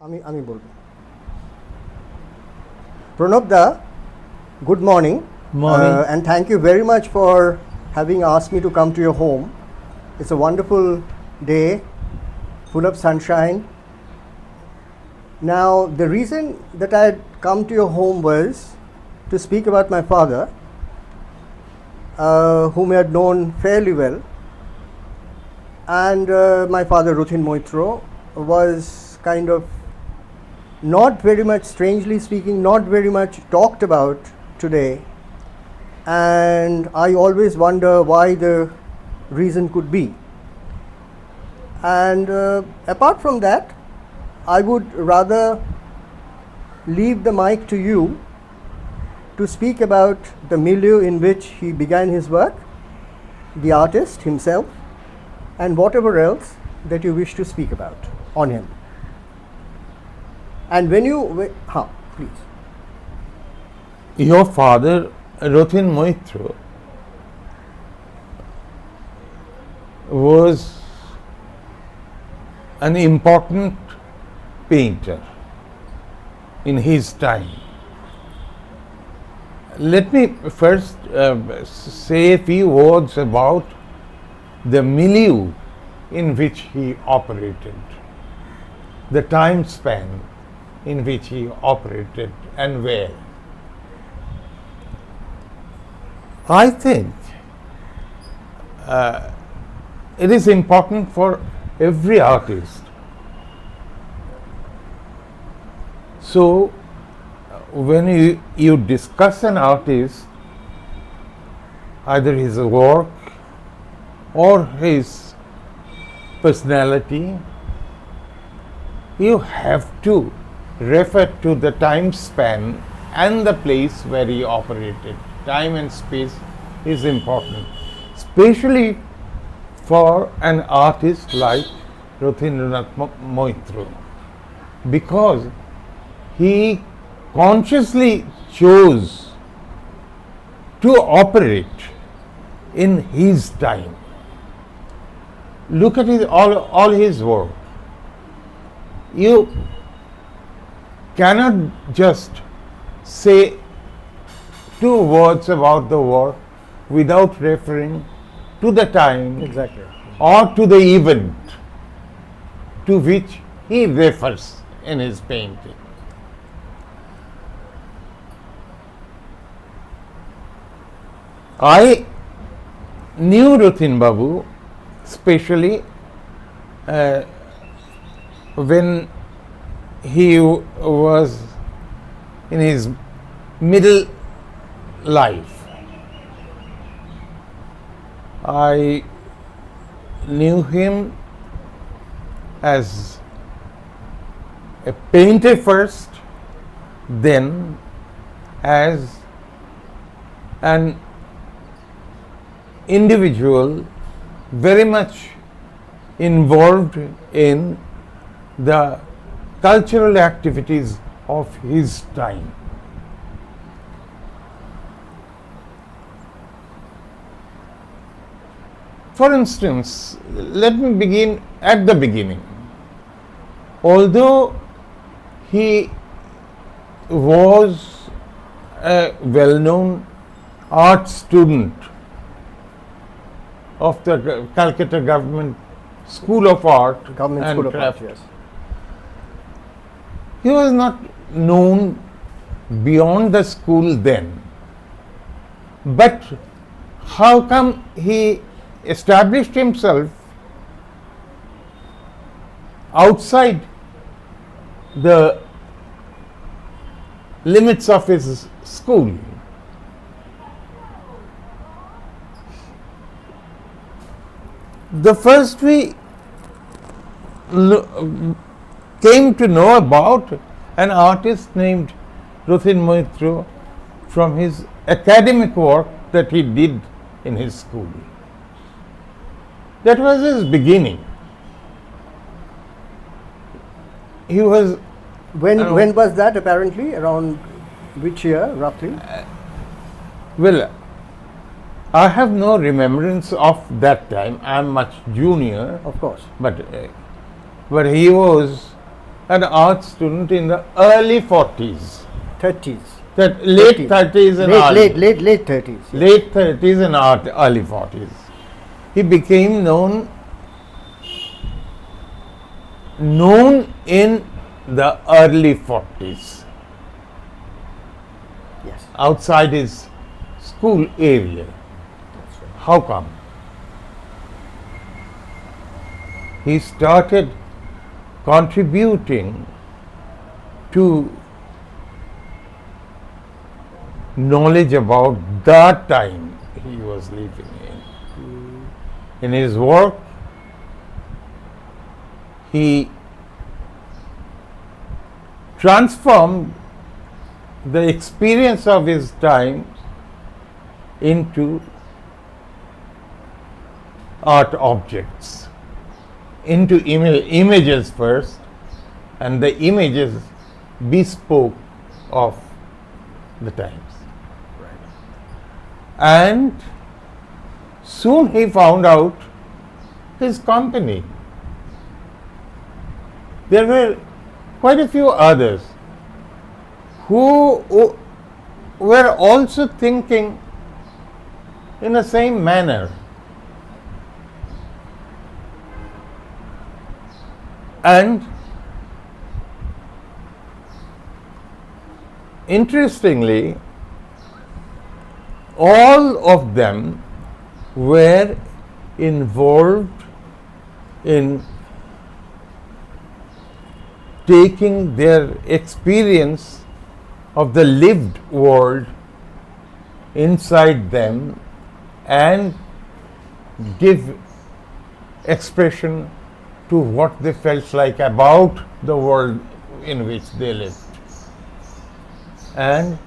আমি বলবো। Pranab da, good morning. Morning. And thank you very much for having asked me to come to your home. It's a wonderful day, full of sunshine. Now, the reason that I had come to your home was to speak about my father, whom I had known fairly well. And my father, Rathin Mitra, was kind of not very much, strangely speaking, not very much talked about today. And I always wonder why the reason could be. And apart from that, I would rather leave the mic to you to speak about the milieu in which he began his work, the artist himself, and whatever else that you wish to speak about on him. And when you, please. Your father, Rathin Mitra, was an important painter in his time. Let me first say a few words about the milieu in which he operated, the time span in which he operated and where. I think it is important for every artist. So, when you discuss an artist, either his work or his personality, you have to refer to the time span and the place where he operated. Time and space is important, especially for an artist like Rathin Mitra, because he consciously chose to operate in his time. Look at all his work. You cannot just say two words about the work without referring to the time Exactly. or to the event to which he refers in his painting. I knew Rathin Babu especially when he was in his middle life. I knew him as a painter first, then as an individual very much involved in the cultural activities of his time. For instance, let me begin at the beginning. Although he was a well-known art student of the Calcutta Government School of Art Government and School of Craft, Art, yes. he was not known beyond the school then. But how come he established himself outside the limits of his school? The first we came to know about an artist named Rathin Mitra from his academic work that he did in his school. That was his beginning. He was When was that apparently? Around which year, roughly? well, I have no remembrance of that time. I am much junior, Of course. but he was an art student in the early 40s. 30s. That late 30s and late 30s. Yes. late 30s and early 40s. He became known in the early 40s, Yes. outside his school area. That's right. How come? He started contributing to knowledge about the time he was living in. In his work, he transformed the experience of his time into art objects, into images first, and the images bespoke of the times. And soon he found out his company. There were quite a few others who were also thinking in the same manner. And interestingly, all of them were involved in taking their experience of the lived world inside them and give expression to what they felt like about the world in which they lived. And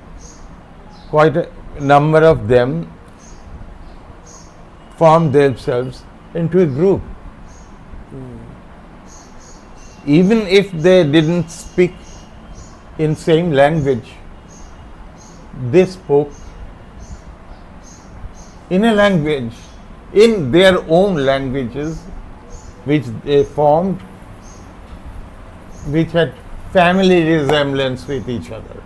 quite a number of them formed themselves into a group. Even if they didn't speak in same language, they spoke in a language, in their own languages, which they formed, which had family resemblance with each other.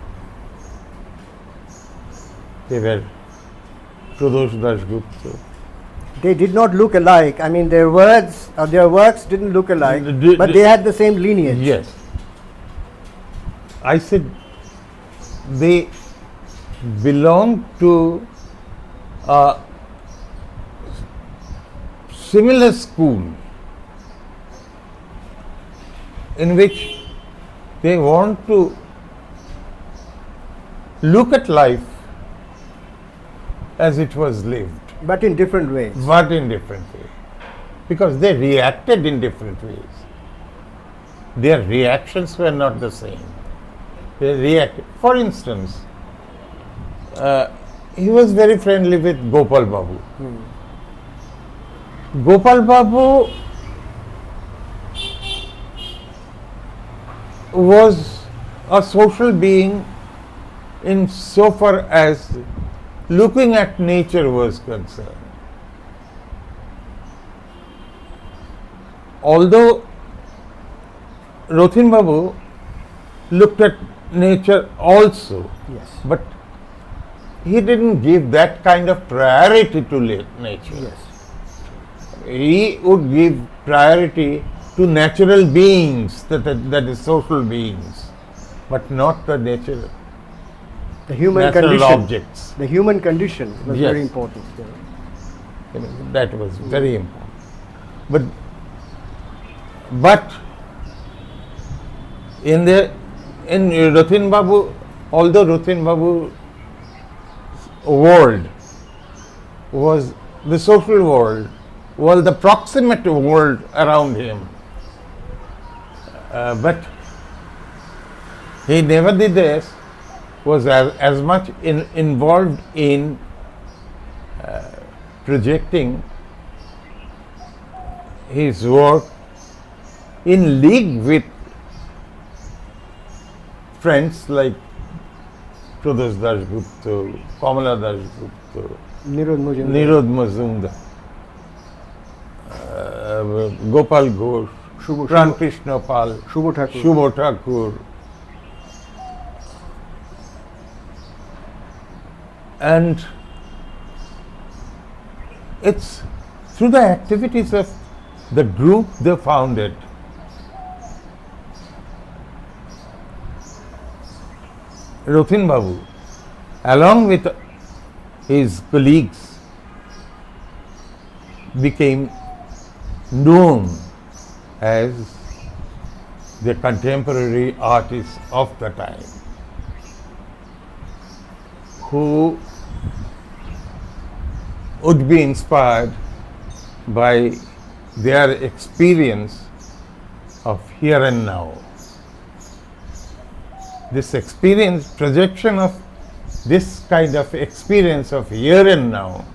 They were Pradosh Dasgupta. They did not look alike. I mean, their words or their works didn't look alike, but they had the same lineage. Yes. I said they belong to a similar school in which they want to look at life as it was lived. But in different ways. But in different ways. Because they reacted in different ways. Their reactions were not the same. They reacted. For instance, he was very friendly with Gopal Babu. Gopal Babu was a social being in so far as looking at nature was concerned. Although Rathin Babu looked at nature also, Yes. but he didn't give that kind of priority to nature. Yes. He would give priority to natural beings, that is social beings, but not the nature. The human natural condition. objects. The human condition was Yes. very important. Yeah. You know, that was very important. But in Rathin Babu, although Rathin Babu's world was the social world, was the proximate world around him, but he nevertheless was as much involved in projecting his work in league with friends like Pradosh Dasgupta, Kamala Dasgupta, Nirod Majumdar. Nirod Majumdar, Gopal Ghosh, Pran Krishna Pal, Shubho Thakur. Shubho Thakur. And it's through the activities of the group they founded, Rathin Babu, along with his colleagues, became known as the contemporary artists of the time, who would be inspired by their experience of here and now. This experience, projection of this kind of experience of here and now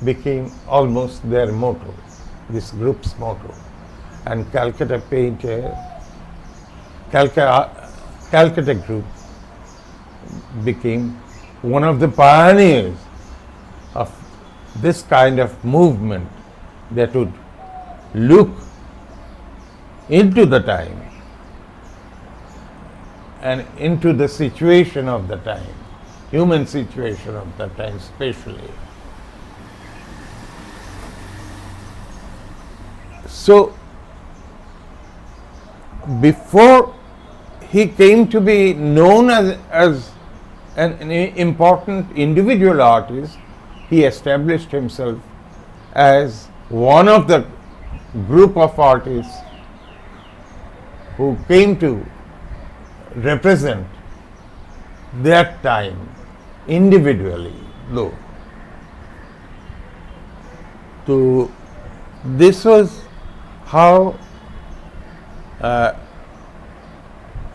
became almost their motto, this group's motto. And Calcutta Group became one of the pioneers of this kind of movement that would look into the time and into the situation of the time, human situation of the time especially. So, before he came to be known as an important individual artist, he established himself as one of the group of artists who came to represent that time individually, though. So this was how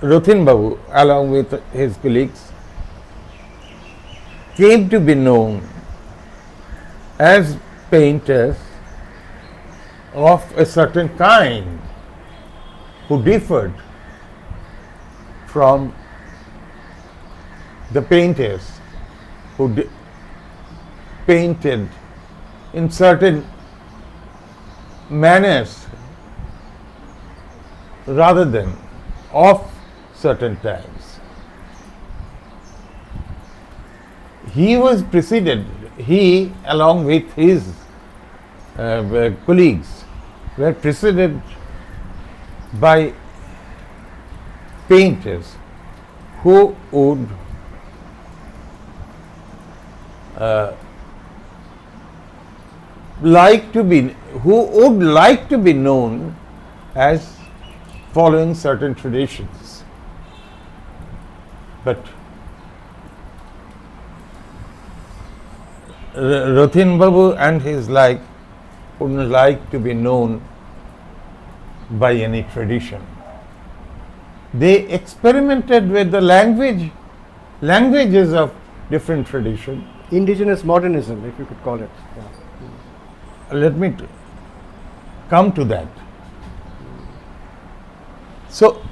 Rathin Babu, along with his colleagues, came to be known as painters of a certain kind who differed from the painters who painted in certain manners rather than of certain times. He was preceded, he along with his colleagues were preceded by painters who would like to be known as following certain traditions. But Rathin Babu and his like wouldn't like to be known by any tradition. They experimented with the languages of different tradition. Indigenous modernism, if you could call it. Yeah. Let me come to that. So,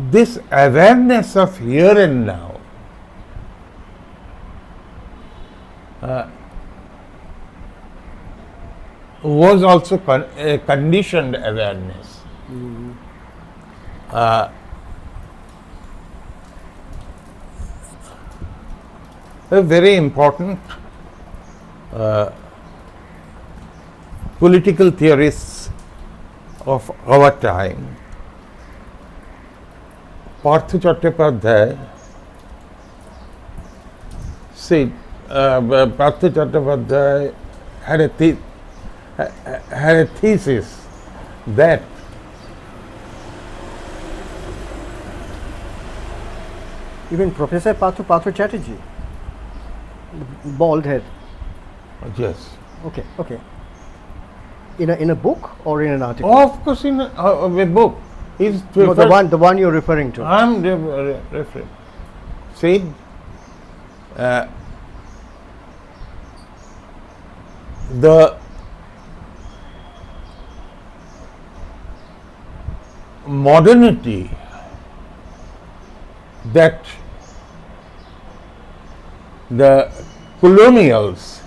this awareness of here and now was also a conditioned awareness. A very important political theorists of our time, Partha Chattopadhyay said, Partha Chattopadhyay had a thesis that even Professor Partha Chatterjee, bald head. Yes. Okay. In a book or in an article? Oh, of course, in a book. He's No, the one you're referring to. I'm referring. Said the modernity that the colonials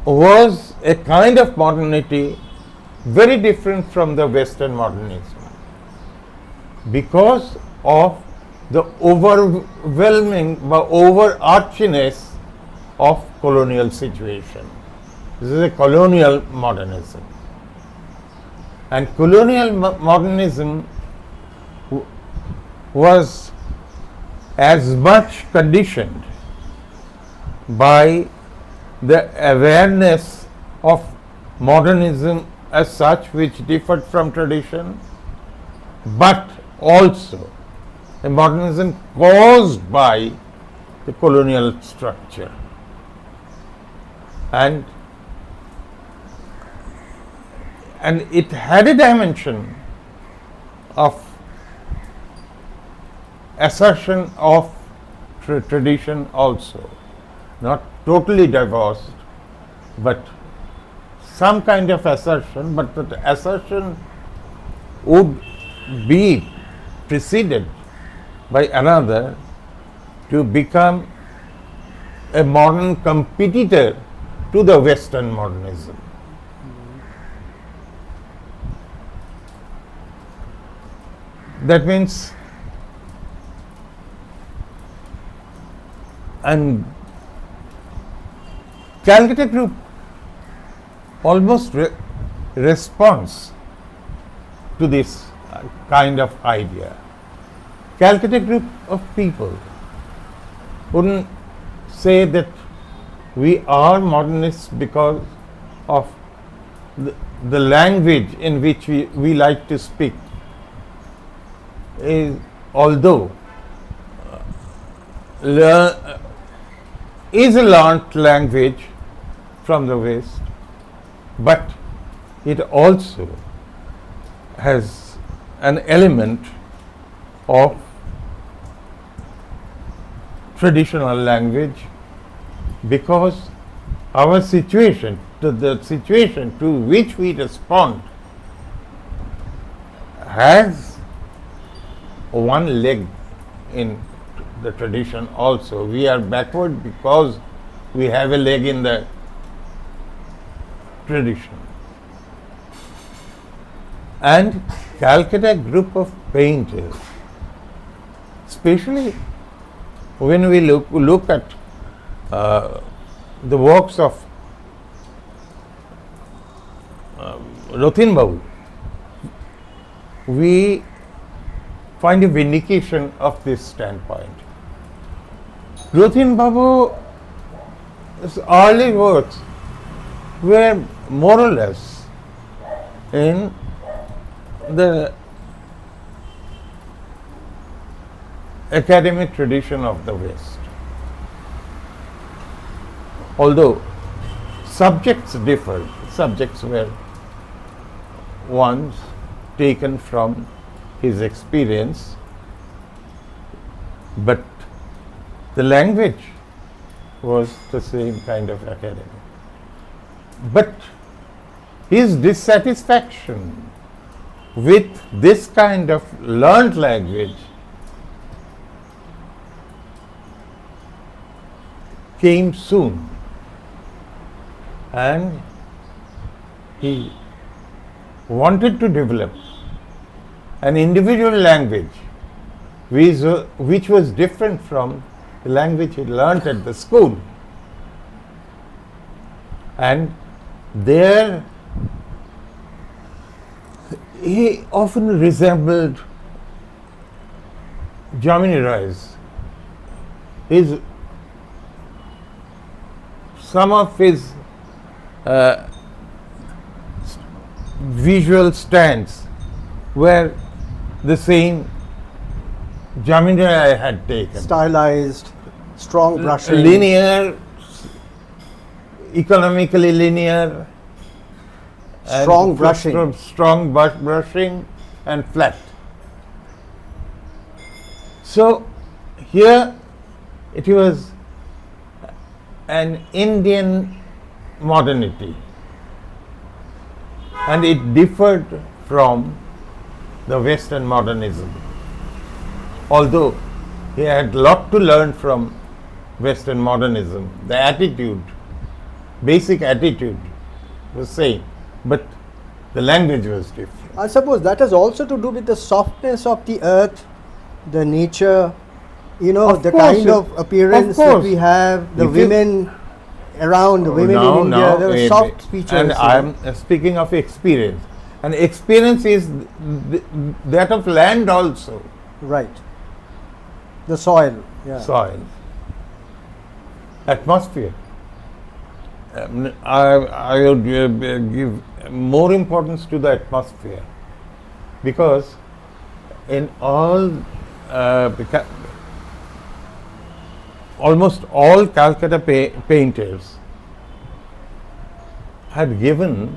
was a kind of modernity very different from the Western modernism because of the overwhelming, overarchiness of colonial situation. This is a colonial modernism. And colonial modernism was as much conditioned by the awareness of modernism as such, which differed from tradition, but also a modernism caused by the colonial structure. And it had a dimension of assertion of tradition also, not totally divorced, but some kind of assertion, but that assertion would be preceded by another to become a modern competitor to the Western modernism. That means, and Calcutta Group almost responds to this kind of idea. Calcutta Group of people wouldn't say that we are modernists because of the language in which we like to speak. Although is a learnt language from the West, but it also has an element of traditional language, because our situation, the situation to which we respond, has one leg in the tradition also. We are backward because we have a leg in the tradition. And Calcutta Group of painters, especially when we look at the works of Rathin Babu, we find a vindication of this standpoint. Rathin Babu's early works were more or less in the academic tradition of the West. Although subjects differed, subjects were ones taken from his experience, but the language was the same kind of academic. But his dissatisfaction with this kind of learned language came soon, and he wanted to develop an individual language which was different from the language he learnt at the school. And there he often resembled Jamini Roy's. Some of his visual stands were the same Jamini Roy had taken. Stylized, strong brushing. Linear, economically linear. Strong brushing. Strong brushing and flat. So here it was an Indian modernity, and it differed from the Western modernism. Although he had a lot to learn from Western modernism, the attitude, basic attitude was same, but the language was different. I suppose that has also to do with the softness of the earth, the nature, Of the course, kind of appearance that course. we have, the If you- women around, the women in India, there were soft features. And I am speaking of experience. And experience is that of land also, Right. The soil. Yeah. soil, atmosphere. I would give more importance to the atmosphere, because in almost all Calcutta painters had given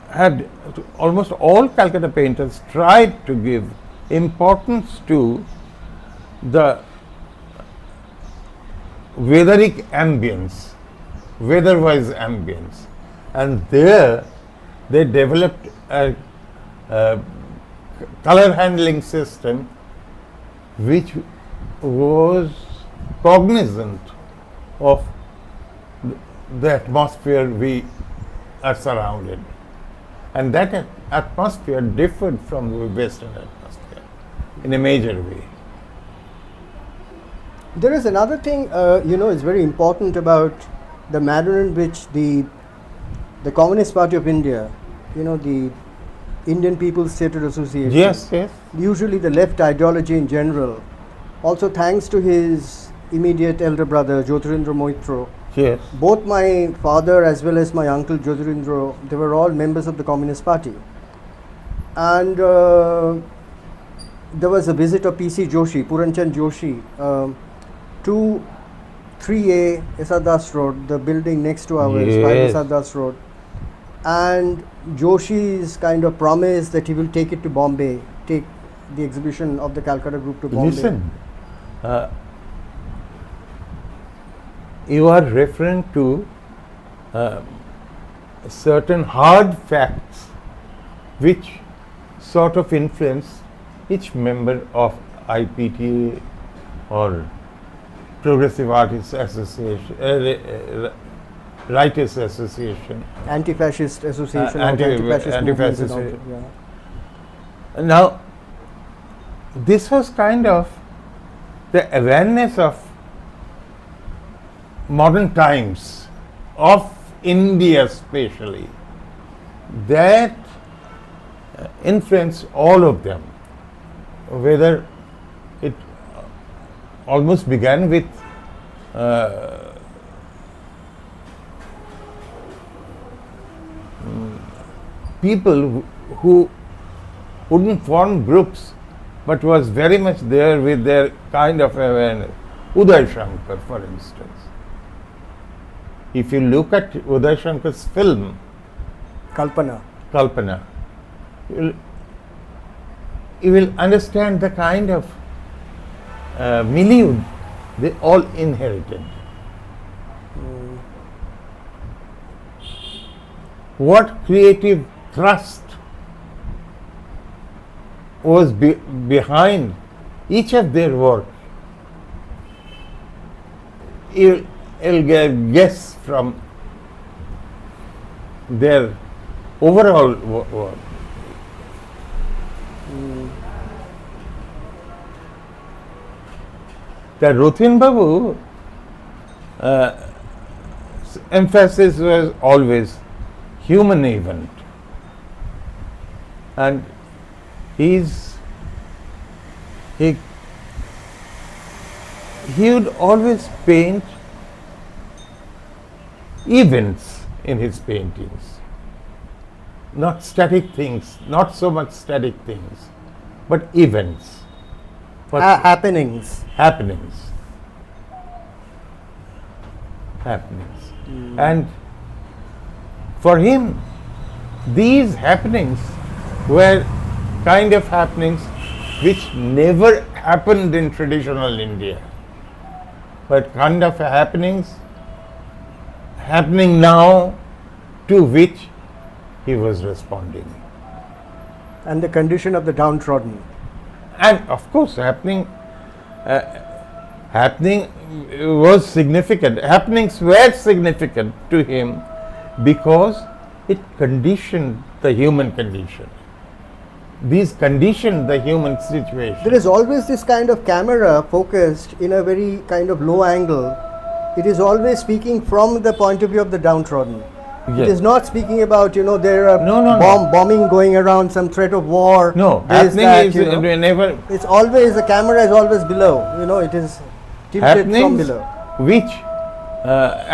had almost all Calcutta painters tried to give importance to the weatheric ambience, weather-wise ambience, and there they developed a color handling system which was cognizant of the atmosphere we are surrounded, and that atmosphere differed from the Western atmosphere in a major way. There is another thing, is very important about the manner in which the Communist Party of India, the Indian People's Theatre Association, Yes, yes. usually the left ideology in general, also thanks to his immediate elder brother Rathin Mitra, Yes. both my father as well as my uncle Rathin, they were all members of the Communist Party. And there was a visit of P.C. Joshi, Puranchand Joshi, to 3A Esadas Road, the building next to ours, 5 Yes. Esadas Road. And Joshi's kind of promise that he will take it to Bombay, take the exhibition of the Calcutta Group to Bombay. Listen, you are referring to certain hard facts which sort of influence each member of IPTA or Progressive Artists Association, Writers Association. Anti-fascist association, Anti-fascist movements and all association. that, yeah. Now, this was kind of the awareness of modern times, of India especially, that influenced all of them. Whether it almost began with people who wouldn't form groups, but was very much there with their kind of awareness. Uday Shankar, for instance. If you look at Uday Shankar's film, Kalpana. You will understand the kind of milieu they all inherited. What creative thrust was behind each of their work. You'll get a guess from their overall work. The Rathin Babu emphasis was always human event, and he would always paint events in his paintings, not static things, not so much static things, but events. Happenings. And for him, these happenings were kind of happenings which never happened in traditional India, but kind of happenings happening now, to which he was responding. And the condition of the downtrodden. And of course, happening was significant. Happenings were significant to him because it conditioned the human condition. These conditioned the human situation. There is always this kind of camera focused in a very kind of low angle. It is always speaking from the point of view of the downtrodden. It Yes. is not speaking about, there are No. bombing going around, some threat of war. No, this, happening that, is never it's always, the camera is always below, it is tilted from happenings below. which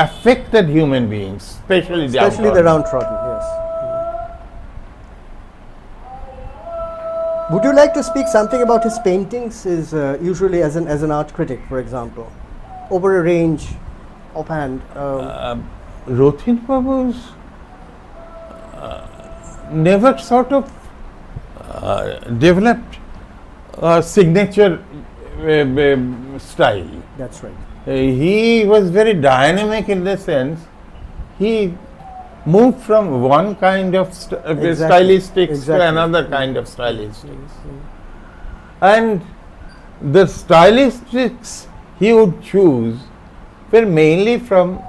affected human beings, especially The downtrodden. downtrodden, yes. Would you like to speak something about his paintings? Usually as an art critic, for example, over a range, offhand. Rathin Babu's never sort of developed a signature style. That's right. He was very dynamic in the sense he moved from one kind of stylistics to another kind of stylistics. And the stylistics he would choose were mainly from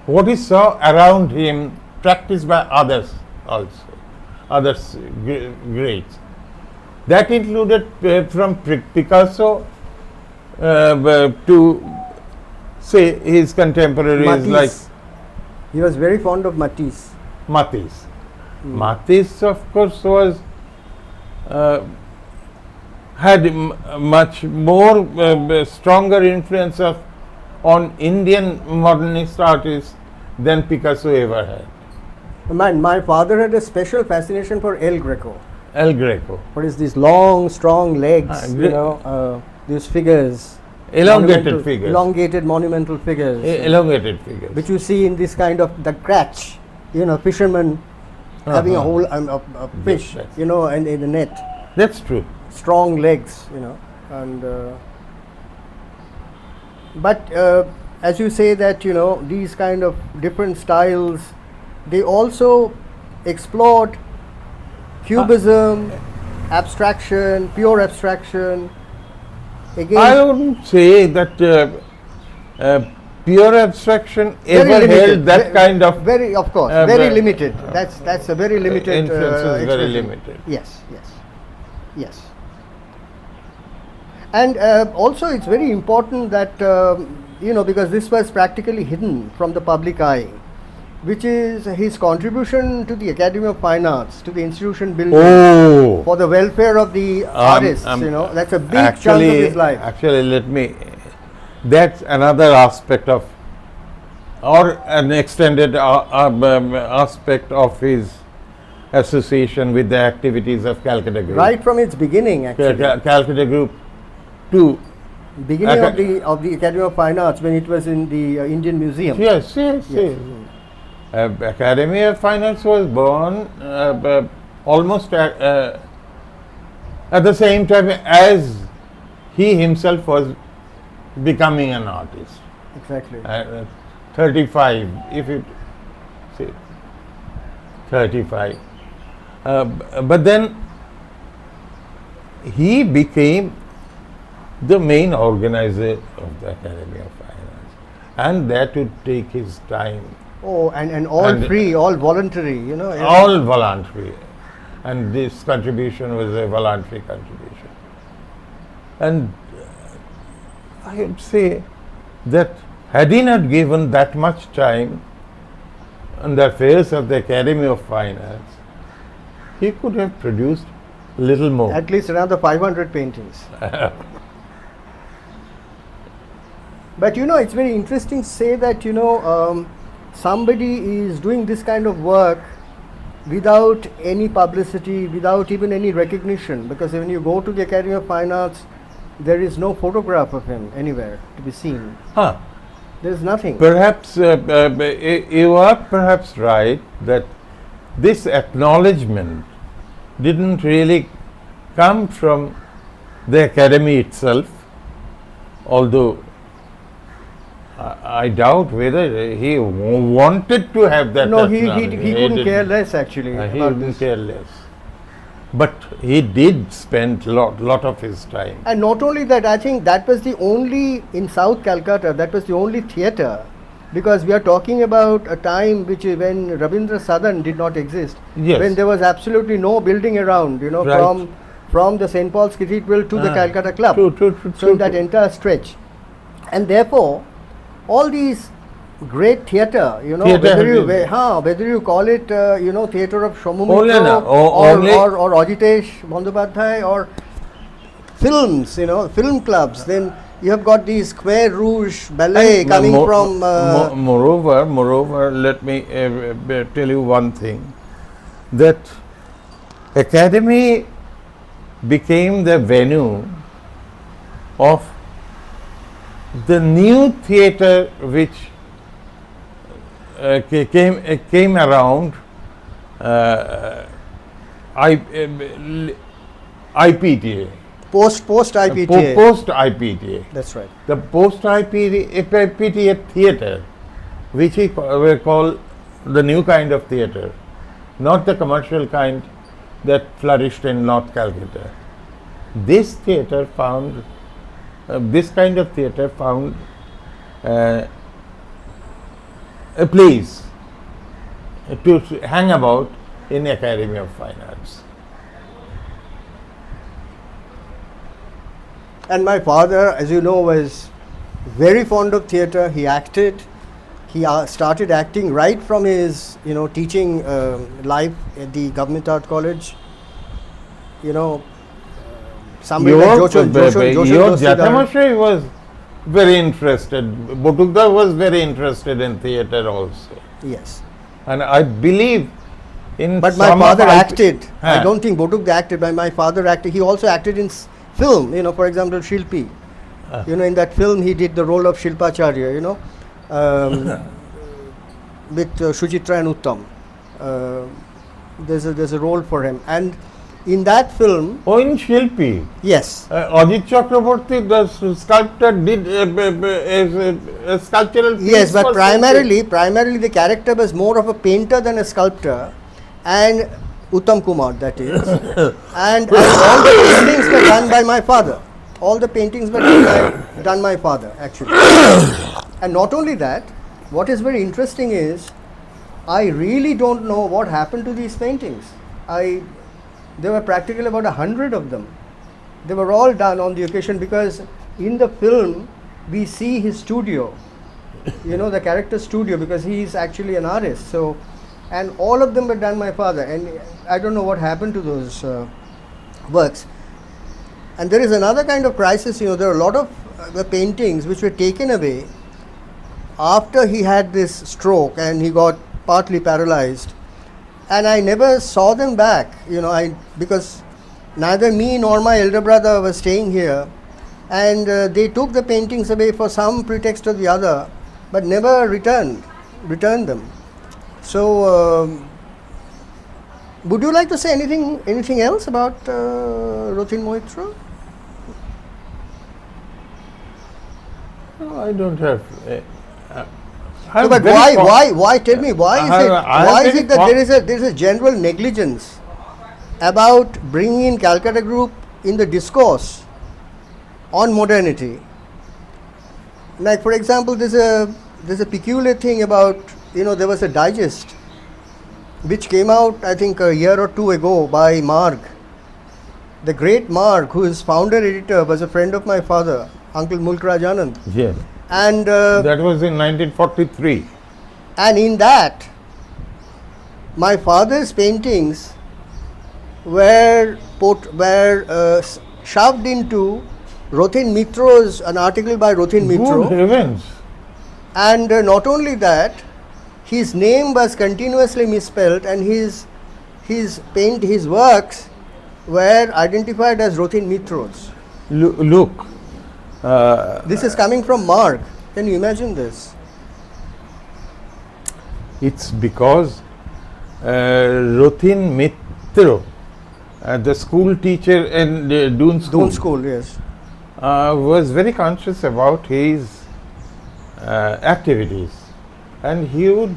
what he saw around him, practiced by others also, others greats. That included from Picasso to say his contemporaries Matisse. like He was very fond of Matisse. Matisse. Matisse, of course, was had much more stronger influence on Indian modernist artists than Picasso ever had. My father had a special fascination for El Greco. El Greco. What is these long, strong legs? These figures. Elongated figures. Elongated monumental figures. Elongated figures. Which you see in this kind of the catch, fishermen having a whole a fish, Yes, and in a net. That's true. Strong legs, and but as you say that these kind of different styles, they also explored cubism, abstraction, pure abstraction. Again, I wouldn't say that pure abstraction ever held that kind of very, of course, very limited. That's a very limited influence is very expression. limited. Yes. And also, it's very important that because this was practically hidden from the public eye, which is his contribution to the Academy of Fine Arts, to the institution building for the welfare of the artists. That's a big chunk of his life. Actually, that's another aspect of, or an extended aspect of his association with the activities of Calcutta Group. Right from its beginning, actually. Calcutta Group to beginning of the Academy of Fine Arts, when it was in the Indian Museum. Yes. Academy of Fine Arts was born almost at the same time as he himself was becoming an artist. Exactly. 35, if you say 35. But then he became the main organizer of the Academy of Fine Arts, and that would take his time. Oh, and all free, all voluntary, All voluntary, and this contribution was a voluntary contribution. And I would say that had he not given that much time on the affairs of the Academy of Fine Arts, he could have produced little more. At least another 500 paintings. But it's very interesting to say that somebody is doing this kind of work without any publicity, without even any recognition, because when you go to the Academy of Fine Arts, there is no photograph of him anywhere to be seen. There is nothing. Perhaps you are perhaps right that this acknowledgement didn't really come from the Academy itself, although I doubt whether he wanted to have that. No, he couldn't care less actually. He about didn't this. care less. But he did spend lot of his time. And not only that, I think that was the only, in South Calcutta, that was the only theatre, because we are talking about a time which when Rabindra Sadan did not exist, Yes. when there was absolutely no building around, you know, Right. from the St. Paul's Cathedral to the Calcutta Club. True, So in that entire stretch. And therefore, all these great theatre, you know, whether you call it, you know, theatre of Shomu Mitra or Ajitesh Bandyopadhyay, or films, you know, film clubs, then you have got these Khmer Rouge ballet coming from... moreover, let me tell you one thing, that Academy became the venue of the new theatre which came around, IPTA. Post IPTA. Post IPTA. That's right. The post IPTA theatre, which we call the new kind of theatre, not the commercial kind that flourished in North Calcutta. This theatre found, this kind of theatre found a place to hang about in Academy of Fine Arts. And my father, as you know, was very fond of theatre. He acted. He started acting right from his, you know, teaching life at the Government Art College. You know, somebody like Your Joshan Jatamashe was very interested. Botugda was very interested in theatre also. Yes. And I believe in. But my father acted. I don't think Botugda acted, but my father acted. He also acted in film, you know, for example, Shilpi. You know, in that film he did the role of Shilpacharya, you know, with Suchitra and Uttam. There's a role for him. And in that film... Oh, in Shilpi? Yes. Ajit Chakraborty, the sculptor, did a sculptural piece. Yes, but primarily the character was more of a painter than a sculptor. And Uttam Kumar, that is. and all the paintings were done by my father. All the paintings were done by my father, actually. And not only that, what is very interesting is, I really don't know what happened to these paintings. There were practically about 100 of them. They were all done on the occasion, because in the film we see his studio, you know, the character studio, because he is actually an artist. So, and all of them were done by my father, and I don't know what happened to those works. And there is another kind of crisis, you know, there are a lot of the paintings which were taken away after he had this stroke and he got partly paralyzed, and I never saw them back, you know, because neither me nor my elder brother was staying here, and they took the paintings away for some pretext or the other, but never returned them. So, would you like to say anything else about Rathin Mitra? No, I don't have. No, but why? Tell me, why is it that there is a general negligence about bringing in Calcutta Group in the discourse on modernity? Like, for example, there's a peculiar thing about, you know, there was a digest which came out, I think, a year or two ago by Marg. The great Marg, who is founder editor, was a friend of my father, Uncle Mulk Raj Anand. Yes. And that was in 1943. And in that, my father's paintings were shoved into Rathin Mitra's, an article by Rathin Mitra. Good heavens. And not only that, his name was continuously misspelled, and his works were identified as Rathin Mitra's. Look. This is coming from Marg. Can you imagine this? It's because Rathin Mitra, the school teacher in Doon School, Yes. Was very conscious about his activities, and he would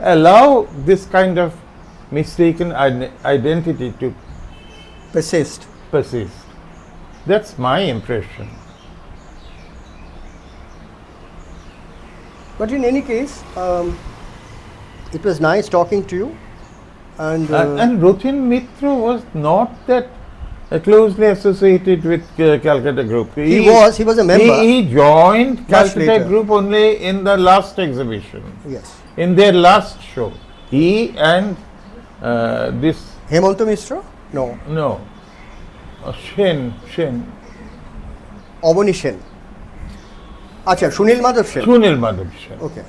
allow this kind of mistaken identity to Persist. persist. That's my impression. But in any case, it was nice talking to you. And Rathin Mitra was not that closely associated with Calcutta Group. he was a member. He joined Calcutta later. Group only in the last exhibition, Yes. in their last show. He and this, Hemanta Mishra? No. no, Shen, Obani Sen. Acha, Sunil Madhav Sen. Sunil Madhav Shen. Okay.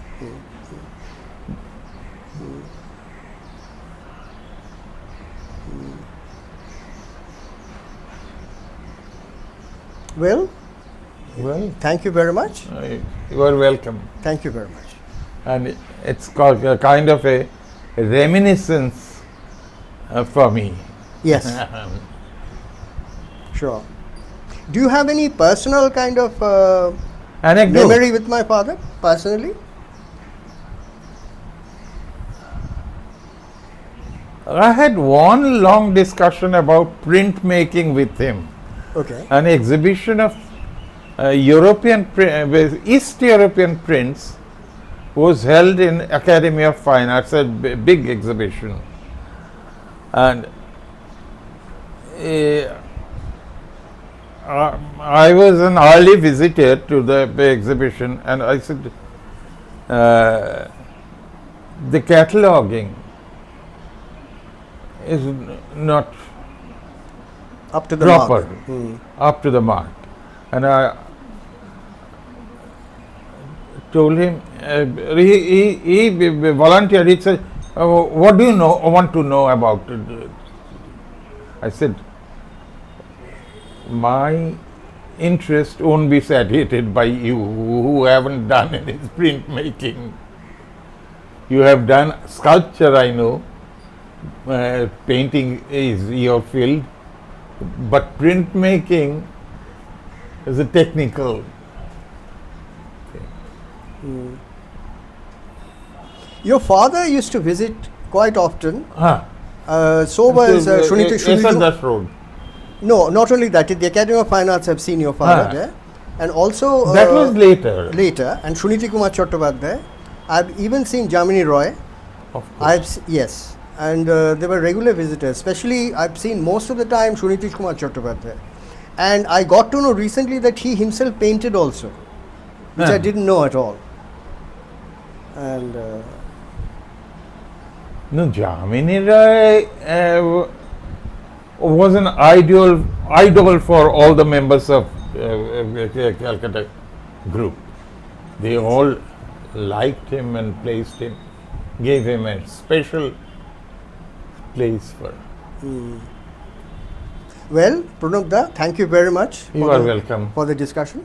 Well, Well, thank you very much. you are welcome. Thank you very much. And it's called a kind of a reminiscence for me. Yes, sure. Do you have any personal kind of Anecdote. memory with my father, personally? I had one long discussion about printmaking with him. Okay. An exhibition of East European prints was held in Academy of Fine Arts, a big exhibition. And I was an early visitor to the exhibition, and I said, the cataloging is not Up to the proper, mark. up to the mark. And I told him, he volunteered. He said, "What do you want to know about it?" I said, "My interest won't be satiated by you who haven't done any printmaking. You have done sculpture, I know. Painting is your field, but printmaking is a technical thing." Your father used to visit quite often. Ah, So was Shuniti Sunil Road. No, not only that. The Academy of Fine Arts have seen your father Ah. there, and also That was later. later. And Shuniti Kumar Chattopadhyay. I've even seen Jamini Roy. Of course. Yes, and they were regular visitors. Especially, I've seen most of the time Shuniti Kumar Chattopadhyay, and I got to know recently that he himself painted also, which I Ah. didn't know at all. And No, Jamini Roy was an idol for all the members of Calcutta Group. They all liked him and placed him, gave him a special place for. well, Pranab da, thank you very much You are welcome. for the discussion.